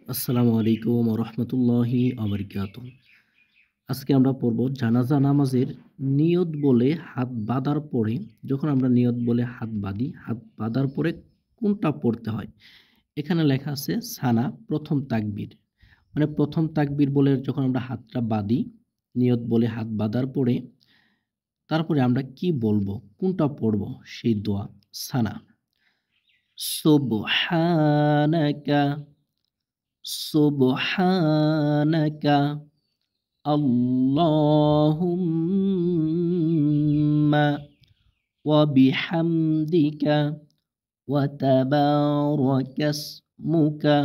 আসসালামু আলাইকুম ওয়া রাহমাতুল্লাহি ওয়া বারাকাতুহু। আজকে আমরা পড়ব জানাজা নামাজের নিয়ত বলে হাত বাঁধার পরে, যখন আমরা নিয়ত বলে হাত বাঁধি, হাত বাঁধার পরে কোনটা পড়তে হয়? এখানে লেখা আছে সানা, প্রথম তাকবীর। মানে প্রথম তাকবীর বলে যখন আমরা হাতটা বাঁধি, নিয়ত বলে হাত বাঁধার পরে, তারপরে আমরা কি বলবো? কোনটা পড়ব? সেই দোয়া সানা। সুবহানাকা, সুবহানাকা আল্লাহুম্মা ওয়া বিহামদিকা ওয়া তাবারাকাসমুকা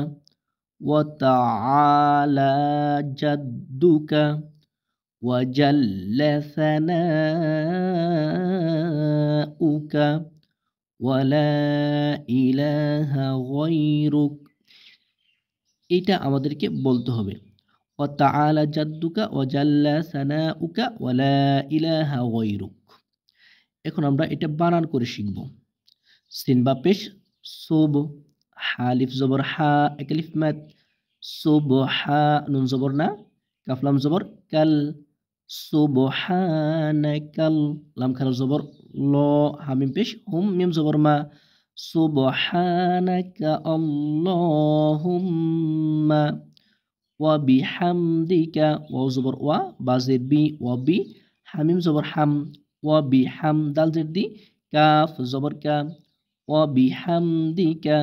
ওয়া তাআলা জাদ্দুকা ওয়া জাল্লা সানাউকা ওয়া লা ইলাহা গায়রুক। এইটা আমাদেরকে বলতে হবে। ওয়া তাআলা জাদ্দুকা ওয়া জাল্লা সানাউকা ওয়া লা ইলাহা গায়রুক। এখন আমরা এটা বানান করে শিখব। সিন বা পেশ সুব, হা আলিফ জবর হা, এক আলিফ মাদ, সুবহা, নুন জবর না, কাফ লাম জবর কাল, সুবহানাকাল, লাম খারাপ জবর ল, হা মিম পেশ হুম, মিম জবর মা, সুবহানাকা আল্লাহুম্মা ওয়া বিহামদিকা, ওয়াও জবর ওয়া, বা জের বি, ওয়া বি, হামিম জবর হাম, ওয়া বিহাম, দাল জের দি, কাফ জবর কা, ওয়া বিহামদিকা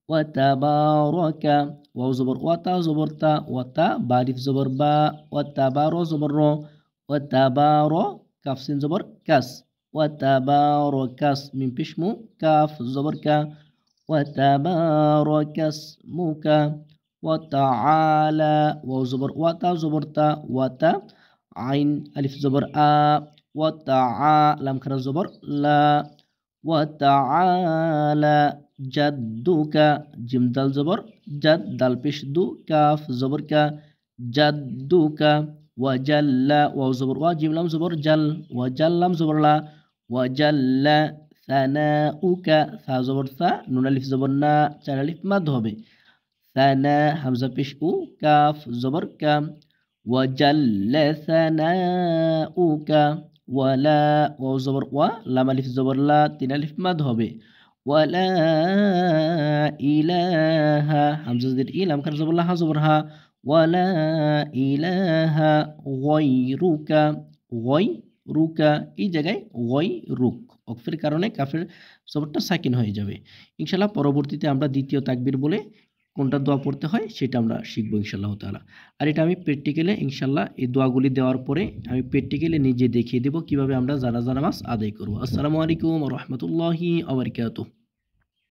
ওয়া তাবারাকা, ওয়াও জবর ওয়া, তা জবর তা, ওয়া তা, বা আলিফ জবর বা, ওয়া তাবার জবর র, ওয়া তাবার, কাফ সিন জবর কাস, ওয়া তাবারাকাস, মিম পেশ মু, কাফ জবর কা, ওয়া তাবারাকাসমুকা ওয়া তাআলা, ওয়াও জবর ওয়া, তা জবর তা, ওয়া তা, আইন আলিফ জবর আ, ওয়া তাআ, লাম খারাপ জবর লা, ওয়া তাআলা জাদ্দুকা, জিম দাল জবর জাদ, দাল পেশ দু, কাফ জবর কা, জাদ্দুকা ওয়া জাল্লা, ওয়াও জবর ওয়া, জিম লাম জবর জাল, ওয়া জাল্লাম জবর লা, ওয়া জাল্লা সানাউকা, সা জবর সা, নুন আলিফ জবর না, চার আলিফ মাদ হবে, সানা হামজা পেশ উ, কাফ জবর কা, ওয়া জাল্লা সানাউকা ওয়ালা, ওয়াও জবর ওয়া, লাম আলিফ জবর লা, তিন আলিফ মাদ হবে, ওয়ালা ইলাহা, হামজা জের ই, লাম খারাপ জবর লা, হা জবর হা, ওয়ালা ইলাহা গায়রুকা, গায়রুকা, এই জায়গায় গায়রুক ওকফের কারণে কাফের জবরটা সাকিন হয়ে যাবে। ইনশাআল্লাহ পরবর্তীতে আমরা দ্বিতীয় তাকবীর বলে কোনটা দোয়া পড়তে হয় সেটা আমরা শিখবো ইনশাআল্লাহ তাআলা। আর এটা আমি প্র্যাকটিক্যালে ইনশাআল্লাহ এই দোয়াগুলি দেওয়ার পরে আমি প্র্যাকটিক্যালে নিজে দেখিয়ে দেব কিভাবে আমরা জানাজা নামাজ আদায় করব। আসসালামু আলাইকুম ওয়া রাহমাতুল্লাহি ওয়া বারাকাতুহু।